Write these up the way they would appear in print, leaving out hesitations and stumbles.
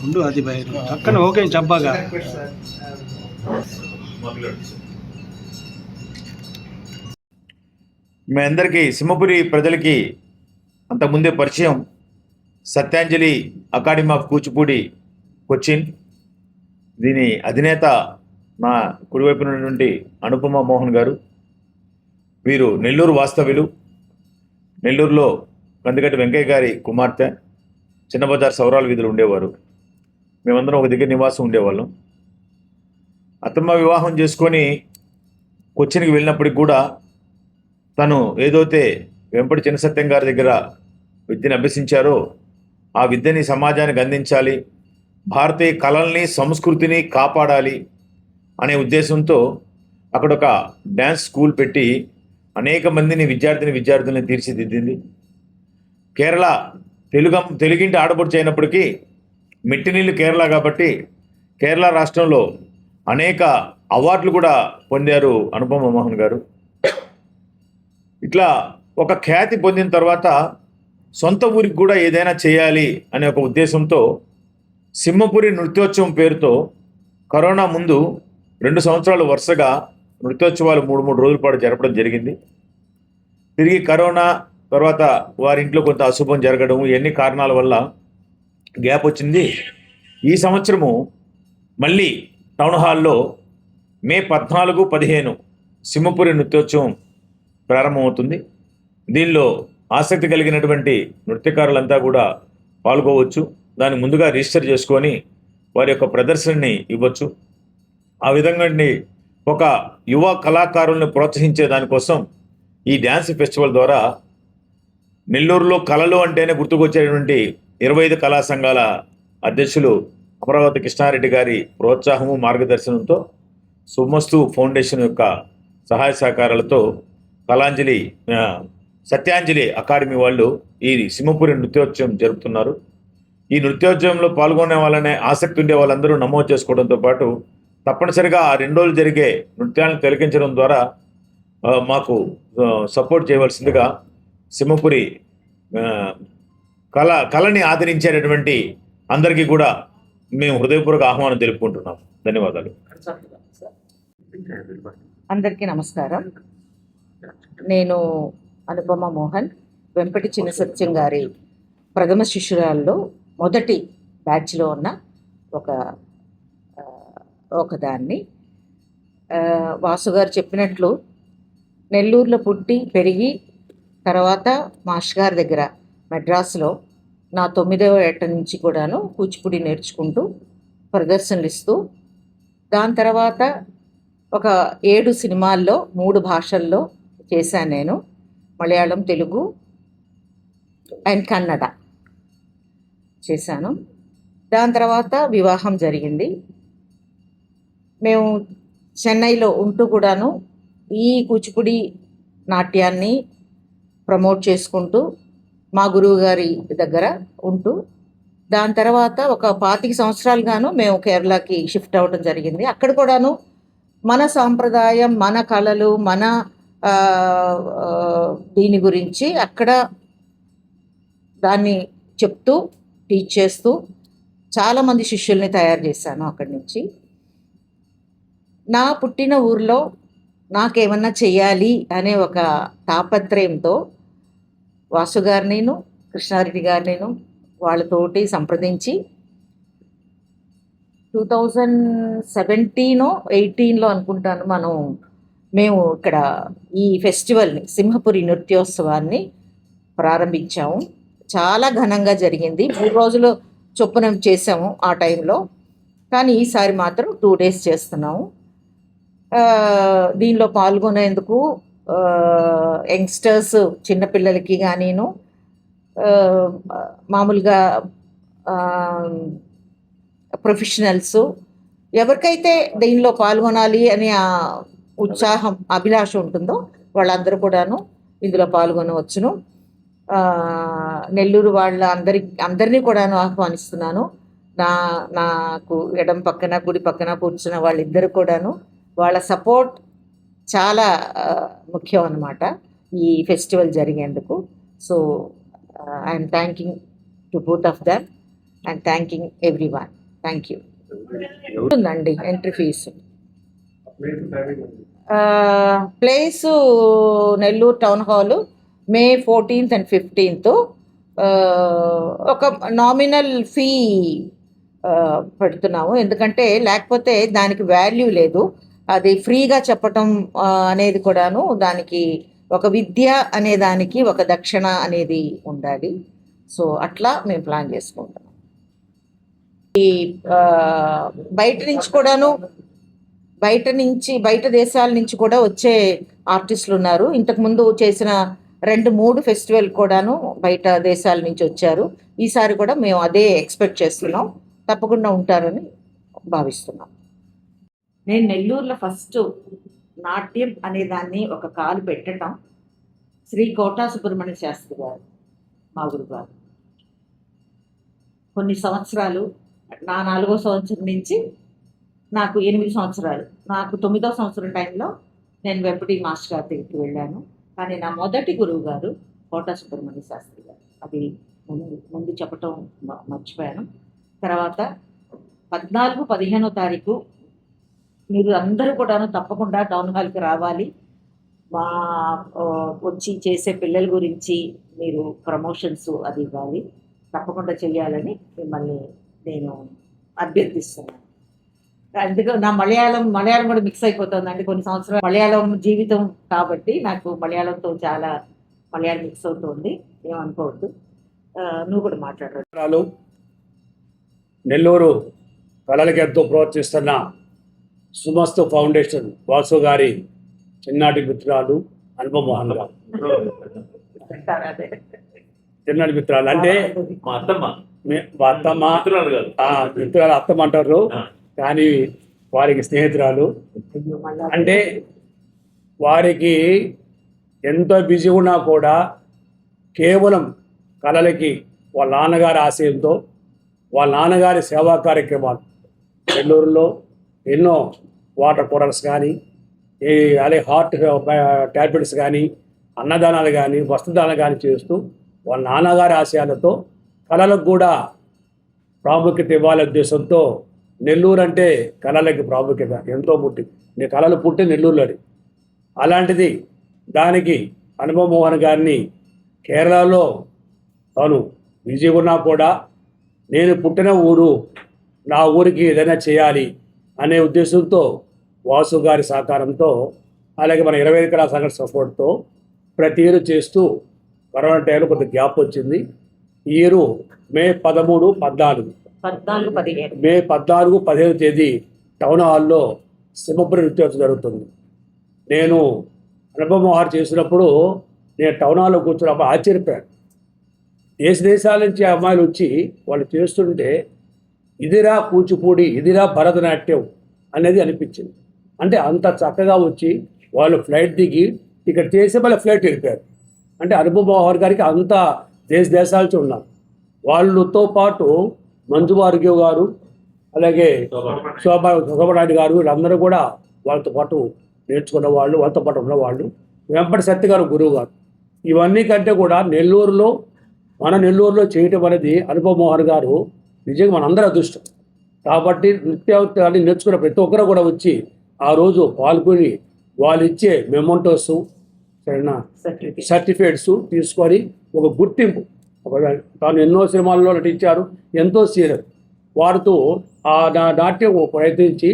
ఉండు అది బయట పక్కన ఓకే చెప్పాగా. మీ అందరికీ సింహపురి ప్రజలకి అంతకుముందే పరిచయం. సత్యాంజలి అకాడమీ ఆఫ్ కూచిపూడి కొచ్చిన్, దీని అధినేత నా కుడివైపున ఉన్నటువంటి అనుపమ మోహన్ గారు. వీరు నెల్లూరు వాస్తవ్యులు. నెల్లూరులో కందికట్టి వెంకయ్య గారి కుమార్తె. చిన్నబజార్ సౌరాల వీధులు ఉండేవారు. మేమందరం ఒక దగ్గర నివాసం ఉండేవాళ్ళం. అత్తమ్మ వివాహం చేసుకొని కొచ్చిన్కి వెళ్ళినప్పటికి కూడా తను ఏదైతే వెంపటి చిన్నసత్యం గారి దగ్గర విద్యను అభ్యసించారో ఆ విద్యని సమాజానికి అందించాలి, భారతీయ కళల్ని సంస్కృతిని కాపాడాలి అనే ఉద్దేశంతో అక్కడ ఒక డ్యాన్స్ స్కూల్ పెట్టి అనేక మందిని విద్యార్థులను తీర్చిదిద్దింది. కేరళ తెలుగింటి ఆడపడుచు అయినప్పటికీ మెట్టినీళ్ళు కేరళ కాబట్టి కేరళ రాష్ట్రంలో అనేక అవార్డులు కూడా పొందారు అనుపమ మోహన్ గారు. ఇట్లా ఒక ఖ్యాతి పొందిన తర్వాత సొంత ఊరికి కూడా ఏదైనా చేయాలి అనే ఒక ఉద్దేశంతో సింహపురి నృత్యోత్సవం పేరుతో కరోనా ముందు 2 సంవత్సరాలు వరుసగా నృత్యోత్సవాలు 3 రోజుల పాటు జరపడం జరిగింది. తిరిగి కరోనా తర్వాత వారి ఇంట్లో కొంత అశుభం జరగడం, ఎన్ని కారణాల వల్ల గ్యాప్ వచ్చింది. ఈ సంవత్సరము మళ్ళీ టౌన్ హాల్లో మే 14, 15 సింహపురి నృత్యోత్సవం ప్రారంభమవుతుంది. దీనిలో ఆసక్తి కలిగినటువంటి నృత్యకారులంతా కూడా పాల్గొవచ్చు. దాన్ని ముందుగా రిజిస్టర్ చేసుకొని వారి యొక్క ప్రదర్శనని ఇవ్వచ్చు. ఆ విధంగా ఒక యువ కళాకారుల్ని ప్రోత్సహించే దానికోసం ఈ డ్యాన్స్ ఫెస్టివల్ ద్వారా నెల్లూరులో కళలు అంటేనే గుర్తుకొచ్చేటువంటి 25 కళా సంఘాల అధ్యక్షులు అమరావతి కృష్ణారెడ్డి గారి ప్రోత్సాహము మార్గదర్శనంతో సుమస్తు ఫౌండేషన్ యొక్క సహాయ సహకారాలతో సత్యాంజలి అకాడమీ వాళ్ళు ఈ సింహపురి నృత్యోత్సవం జరుపుతున్నారు. ఈ నృత్యోత్సవంలో పాల్గొనే వాళ్ళనే ఆసక్తి ఉండే వాళ్ళందరూ నమోదు చేసుకోవడంతో పాటు తప్పనిసరిగా ఆ 2 రోజులు జరిగే నృత్యాలను తిలకించడం ద్వారా మాకు సపోర్ట్ చేయవలసిందిగా సింహపురి కళని ఆదరించేటటువంటి అందరికీ కూడా మేము హృదయపూర్వక ఆహ్వానం తెలుపుకుంటున్నాం. ధన్యవాదాలు. అందరికీ నమస్కారం. నేను అనుపమ మోహన్, వెంపటి చిన్నసత్యం గారి ప్రథమ శిష్యురాల్లో మొదటి బ్యాచ్లో ఉన్న ఒకదాన్ని. వాసు గారు చెప్పినట్లు నెల్లూరులో పుట్టి పెరిగి తర్వాత మాస్టర్ గారి దగ్గర మెడ్రాస్లో నా 9వ ఏట నుంచి కూడాను కూచిపూడి నేర్చుకుంటూ ప్రదర్శనలు ఇస్తూ, దాని తర్వాత ఒక 7 సినిమాల్లో 3 భాషల్లో చేశాను నేను. మలయాళం, తెలుగు అండ్ కన్నడ చేశాను. దాని తర్వాత వివాహం జరిగింది. మేము చెన్నైలో ఉంటూ కూడాను ఈ కూచిపూడి నాట్యాన్ని ప్రమోట్ చేసుకుంటూ మా గురువు గారి దగ్గర ఉంటూ, దాని తర్వాత ఒక 25 సంవత్సరాలుగాను మేము కేరళకి షిఫ్ట్ అవ్వడం జరిగింది. అక్కడ కూడాను మన సాంప్రదాయం, మన కళలు, మన దీని గురించి అక్కడ దాన్ని చెప్తూ టీచ్ చేస్తూ చాలామంది శిష్యుల్ని తయారు చేశాను. అక్కడి నుంచి నా పుట్టిన ఊర్లో నాకేమన్నా చెయ్యాలి అనే ఒక తాపత్రయంతో వాసు గారిని, కృష్ణారెడ్డి గారిని వాళ్ళతోటి సంప్రదించి 2017, 18లో అనుకుంటాను మేము ఇక్కడ ఈ ఫెస్టివల్ని, సింహపురి నృత్యోత్సవాన్ని ప్రారంభించాము. చాలా ఘనంగా జరిగింది. 3 రోజులు చొప్పున చేసాము ఆ టైంలో, కానీ ఈసారి మాత్రం 2 days చేస్తున్నాము. దీనిలో పాల్గొనేందుకు యంగ్స్టర్స్, చిన్నపిల్లలకి కానీను, మామూలుగా ప్రొఫెషనల్స్, ఎవరికైతే దీనిలో పాల్గొనాలి అనే ఉత్సాహం, అభిలాష ఉంటుందో వాళ్ళందరూ కూడాను ఇందులో పాల్గొనవచ్చును. నెల్లూరు వాళ్ళ అందరినీ కూడాను ఆహ్వానిస్తున్నాను. నాకు ఎడం పక్కన, గుడి పక్కన కూర్చున్న వాళ్ళిద్దరు కూడాను వాళ్ళ సపోర్ట్ చాలా ముఖ్యం అన్నమాట ఈ ఫెస్టివల్ జరిగేందుకు. So I'm thanking to both of them. And thanking everyone. Thank you. ఉందండి entry fee. Place Nellore town hall, May 14th and 15th. ఒక నామినల్ ఫీ పెడుతున్నాము, ఎందుకంటే లేకపోతే దానికి వాల్యూ లేదు. అది ఫ్రీగా చెప్పటం అనేది కూడాను, దానికి ఒక విద్య అనే దానికి ఒక దక్షిణ అనేది ఉండాలి. సో అట్లా మేము ప్లాన్ చేసుకుంటాం. ఈ బయట నుంచి కూడాను, బయట దేశాల నుంచి కూడా వచ్చే ఆర్టిస్టులు ఉన్నారు. ఇంతకుముందు చేసిన 2-3 ఫెస్టివల్ కూడాను బయట దేశాల నుంచి వచ్చారు. ఈసారి కూడా మేము అదే ఎక్స్పెక్ట్ చేస్తున్నాం, తప్పకుండా ఉంటారని భావిస్తున్నాం. నేను నెల్లూరులో ఫస్ట్ నాట్యం అనే దాన్ని ఒక కాలు పెట్టడం శ్రీ కోటా సుబ్రహ్మణ్య శాస్త్రి గారు, మా గురుగారు. కొన్ని సంవత్సరాలు, నా 4వ సంవత్సరం నుంచి నాకు 8 సంవత్సరాలు, నాకు 9వ సంవత్సరం టైంలో నేను వెంపటి మాస్టర్ గారి దగ్గరికి వెళ్ళాను. కానీ నా మొదటి గురువు గారు కోటా సుబ్రహ్మణ్య శాస్త్రి గారు. అది ముందు చెప్పటం మర్చిపోయాను. తర్వాత 14-15వ తారీఖు మీరు అందరూ కూడాను తప్పకుండా టౌన్ హాల్కి రావాలి. మా వచ్చి చేసే పిల్లల గురించి మీరు ప్రమోషన్స్ అది ఇవ్వాలి, తప్పకుండా చేయాలని మిమ్మల్ని నేను అభ్యర్థిస్తున్నాను. అందుకే నా మలయాళం కూడా మిక్స్ అయిపోతుందండి. కొన్ని సంవత్సరాలు మలయాళం జీవితం కాబట్టి నాకు మలయాళంతో చాలా మలయాళం మిక్స్ అవుతుంది, ఏమనుకోవద్దు. నువ్వు కూడా మాట్లాడారు. నెల్లూరు కళలకి ఎంతో ప్రోత్సహిస్తున్న సుమస్తు ఫౌండేషన్ వాసు గారి చిన్నాటి మిత్రాలు అనుపమోహన్ గారు. చిన్నాటి మిత్రాలు అంటే మా అత్తమ్మ మిత్రాలు అత్తమ్మ అంటారు, కానీ వారికి స్నేహితురాలు. అంటే వారికి ఎంతో బిజీ ఉన్నా కూడా కేవలం కళలకి వాళ్ళ నాన్నగారి ఆశయంతో, వాళ్ళ నాన్నగారి సేవా కార్యక్రమాలు నెల్లూరులో ఎన్నో వాటర్ కూలర్స్ కానీ, అలాగే హార్ట్ ట్యాబ్లెట్స్ కానీ, అన్నదానాలు కానీ, వస్త్రదానాలు కానీ చేస్తూ వాళ్ళ నాన్నగారి ఆశయాలతో కళలకు కూడా ప్రాముఖ్యత ఇవ్వాలనే ఉద్దేశంతో నెల్లూరు అంటే కళలకి ప్రాముఖ్యత ఎంతో పుట్టింది. కళలు పుట్టి నెల్లూరులోని. అలాంటిది దానికి అనుపమ మోహన్ గారిని కేరళలో తాను బిజీ ఉన్నా కూడా నేను పుట్టిన ఊరు, నా ఊరికి ఏదైనా చేయాలి అనే ఉద్దేశంతో వాసు గారి సహకారంతో, అలాగే మన 25 కళా సంఘం సపోర్ట్తో ప్రతి ఇయర్ చేస్తూ, కరోనా టైంలో కొంత గ్యాప్ వచ్చింది. ఈ ఇయర్ May 14-15 తేదీ టౌన్ హాల్లో సింహపురి నృత్యోత్సవం జరుగుతుంది. నేను అనుపమ మోహన్ చేసినప్పుడు నేను టౌన్ హాల్లో కూర్చున్నప్పుడు ఆశ్చర్యపోయాను. దేశాల నుంచి అమ్మాయిలు వచ్చి వాళ్ళు చేస్తుంటే ఇదిరా కూచిపూడి, ఇదిరా భరతనాట్యం అనేది అనిపించింది. అంటే అంత చక్కగా వచ్చి వాళ్ళు ఫ్లైట్ దిగి ఇక్కడ చేసి మళ్ళీ ఫ్లైట్ వెళ్ళిపోయారు. అంటే అనుపమ మోహన్ గారికి అంత దేశాల నుంచి ఉన్నారు. వాళ్ళతో పాటు మంజు భార్గవ్ గారు, అలాగే శోభనాయుడు గారు, వీళ్ళందరూ కూడా వాళ్ళతో పాటు నేర్చుకున్న వాళ్ళు, వాళ్ళతో పాటు ఉన్నవాళ్ళు. వెంపటి సత్య గారు గురువు గారు. ఇవన్నీ కంటే కూడా మన నెల్లూరులో చేయటం అనేది అనుపమ మోహన్ గారు నిజంగా మనందరూ అదృష్టం. కాబట్టి నృత్యాన్ని నేర్చుకున్న ప్రతి ఒక్కరు కూడా వచ్చి ఆ రోజు పాల్గొని వాళ్ళు ఇచ్చే మెమోంటోస్, సర్టిఫికేట్స్ తీసుకొని ఒక గుర్తింపు. తాను ఎన్నో సినిమాల్లో నటించారు, ఎంతో సీనియర్. వారితో ఆ నాట్యం ప్రయత్నించి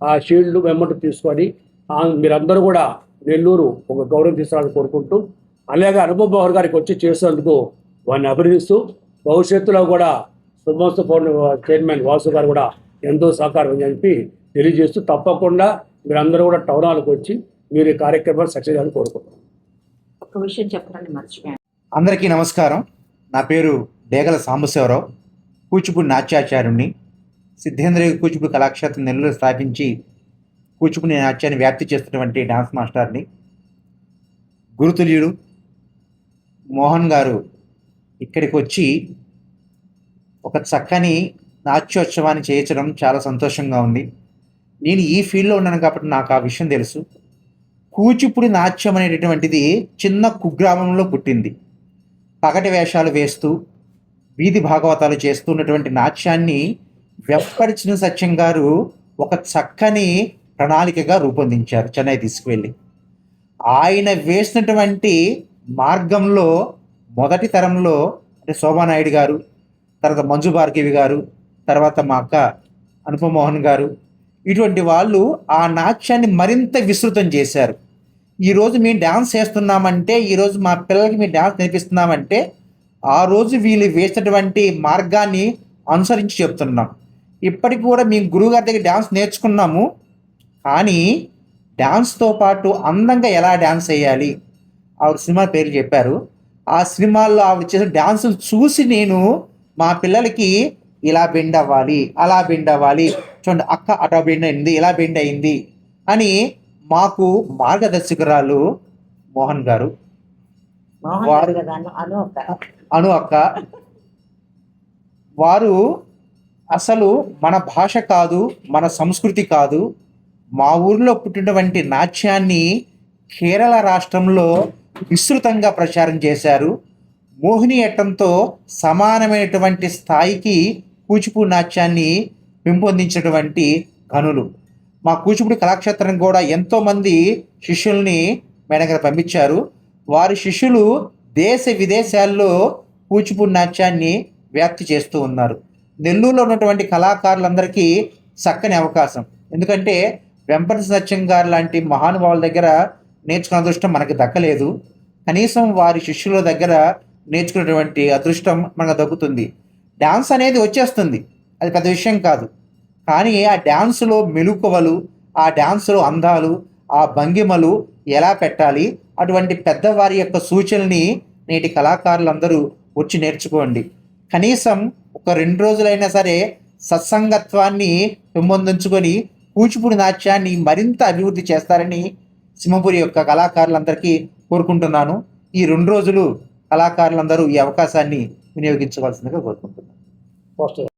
ఆ షీల్డ్ మెమోంటో తీసుకొని మీరందరూ కూడా నెల్లూరు ఒక గౌరవం తీసుకోవాలని కోరుకుంటూ, అలాగే అనుపమ మోహన్ గారికి వచ్చి చేసేందుకు వారిని అభినందిస్తూ, భవిష్యత్తులో కూడా సుమస్తు ఫౌండేషన్ చైర్మన్ వాసు గారు కూడా ఎంతో సహకారం అని చెప్పి తెలియజేస్తూ, తప్పకుండా మీరందరూ కూడా టౌన్ హాల్కి వచ్చి మీరు ఈ కార్యక్రమాలు సక్సెస్ చేయాలని కోరుకుంటున్నాం. ఒక విషయం చెప్పడానికి మర్చిపోయాను. అందరికీ నమస్కారం. నా పేరు డేగల సాంబశివరావు, కూచిపూడి నాట్యాచార్యుడిని. సిద్ధేంద్రయ్య కూచిపూడి కళాక్షేత్రం నెల్లూరు స్థాపించి కూచిపూడి నాట్యాన్ని వ్యాప్తి చేస్తున్నటువంటి డాన్స్ మాస్టర్ని. గురుతుల్యుడు మోహన్ గారు ఇక్కడికి వచ్చి ఒక చక్కని నాట్యోత్సవాన్ని చేయించడం చాలా సంతోషంగా ఉంది. నేను ఈ ఫీల్డ్లో ఉన్నాను కాబట్టి నాకు ఆ విషయం తెలుసు. కూచిపూడి నాట్యం అనేటటువంటిది చిన్న కుగ్రామంలో పుట్టింది. పగటి వేషాలు వేస్తూ వీధి భాగవతాలు చేస్తున్నటువంటి నాట్యాన్ని వెంపటి సత్యం గారు ఒక చక్కని ప్రణాళికగా రూపొందించారు చెన్నై తీసుకువెళ్ళి. ఆయన వేసినటువంటి మార్గంలో మొదటి తరంలో అంటే శోభానాయుడు గారు, తర్వాత మంజు భార్గవి గారు, తర్వాత మా అక్క అనుపమ మోహన్ గారు, ఇటువంటి వాళ్ళు ఆ నాట్యాన్ని మరింత విస్తృతం చేశారు. ఈరోజు మేము డ్యాన్స్ చేస్తున్నామంటే, ఈరోజు మా పిల్లలకి మేము డ్యాన్స్ నేర్పిస్తున్నామంటే ఆ రోజు వీళ్ళు వేసినటువంటి మార్గాన్ని అనుసరించి చెప్తున్నాం. ఇప్పటికి కూడా మేము గురువుగారి దగ్గర డ్యాన్స్ నేర్చుకున్నాము, కానీ డ్యాన్స్తో పాటు అందంగా ఎలా డ్యాన్స్ వేయాలి ఆవిడ సినిమా పేరు చెప్పారు. ఆ సినిమాల్లో ఆవిడ చేసిన డ్యాన్సులు చూసి నేను మా పిల్లలకి ఇలా బెండ్ అవ్వాలి, అలా బెండ్ అవ్వాలి, చూడండి అక్క అటా బెండ్ అయింది, ఇలా బెండ్ అయింది అని మాకు మార్గదర్శకురాలు మోహన్ గారు, అను అక్క, వారు అసలు మన భాష కాదు, మన సంస్కృతి కాదు, మా ఊరిలో పుట్టినటువంటి నాట్యాన్ని కేరళ రాష్ట్రంలో విస్తృతంగా ప్రచారం చేశారు. మోహినియట్టంతో సమానమైనటువంటి స్థాయికి కూచిపూడి నాట్యాన్ని పెంపొందించినటువంటి ఘనులు. మా కూచిపూడి కళాక్షేత్రం కూడా ఎంతోమంది శిష్యుల్ని మేడగర పంపించారు. వారి శిష్యులు దేశ విదేశాల్లో కూచిపూడి నాట్యాన్ని వ్యాప్తి చేస్తూ ఉన్నారు. నెల్లూరులో ఉన్నటువంటి కళాకారులందరికీ చక్కని అవకాశం. ఎందుకంటే వెంపటి సత్యం గారు లాంటి మహానుభావుల దగ్గర నేర్చుకునే అదృష్టం మనకు దక్కలేదు. కనీసం వారి శిష్యుల దగ్గర నేర్చుకునేటువంటి అదృష్టం మనకు దక్కుతుంది. డ్యాన్స్ అనేది వచ్చేస్తుంది, అది పెద్ద విషయం కాదు. కానీ ఆ డ్యాన్సులో మెలకువలు, ఆ డ్యాన్సులో అందాలు, ఆ భంగిమలు ఎలా పెట్టాలి, అటువంటి పెద్దవారి యొక్క సూచనల్ని నేటి కళాకారులందరూ వచ్చి నేర్చుకోండి. కనీసం ఒక 2 రోజులైనా సరే సత్సంగత్వాన్ని పెంపొందించుకొని కూచిపూడి నాట్యాన్ని మరింత అభివృద్ధి చేస్తారని సింహపురి యొక్క కళాకారులందరికీ కోరుకుంటున్నాను. ఈ 2 రోజులు కళాకారులందరూ ఈ అవకాశాన్ని వినియోగించవలసిందిగా కోరుకుంటున్నాను.